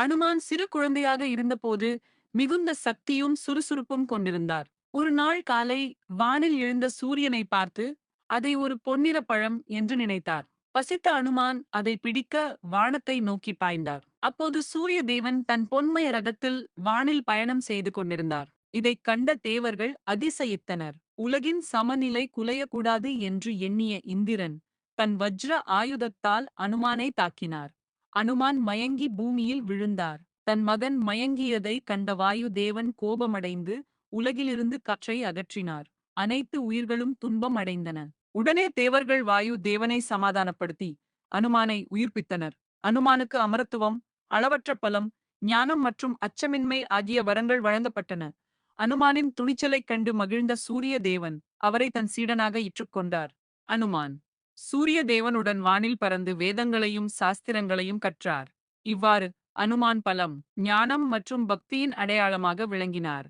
அனுமான் சிறு குழந்தையாக இருந்தபோது மிகுந்த சக்தியும் சுறுசுறுப்பும் கொண்டிருந்தார். ஒரு நாள் காலை வானில் எழுந்த சூரியனை பார்த்து அதை ஒரு பொன்னிற பழம் என்று நினைத்தார். பசித்த அனுமான் அதை பிடிக்க வானத்தை நோக்கி பாய்ந்தார். அப்போது சூரிய தேவன் தன் பொன்மய ரதத்தில் வானில் பயணம் செய்து கொண்டிருந்தார். இதைக் கண்ட தேவர்கள் அதிசயித்தனர். உலகின் சமநிலை குலையக்கூடாது என்று எண்ணிய இந்திரன் தன் வஜ்ர ஆயுதத்தால் அனுமானை தாக்கினார். அனுமான் மயங்கி பூமியில் விழுந்தார். தன் மகன் மயங்கியதை கண்ட வாயு தேவன் கோபமடைந்து உலகிலிருந்து காற்றை அகற்றினார். அனைத்து உயிர்களும் துன்பம் அடைந்தன. உடனே தேவர்கள் வாயு தேவனை சமாதானப்படுத்தி அனுமானை உயிர்ப்பித்தனர். அனுமானுக்கு அமரத்துவம், அளவற்ற பலம், ஞானம் மற்றும் அச்சமின்மை ஆகிய வரங்கள் வழங்கப்பட்டன. அனுமானின் துணிச்சலைக் கண்டு மகிழ்ந்த சூரிய தேவன் அவரை தன் சீடனாக ஏற்றுக்கொண்டார். அனுமான் சூரிய தேவனுடன் வானில் பறந்து வேதங்களையும் சாஸ்திரங்களையும் கற்றார். இவ்வாறு அனுமான் பலம், ஞானம் மற்றும் பக்தியின் அடையாளமாக விளங்கினார்.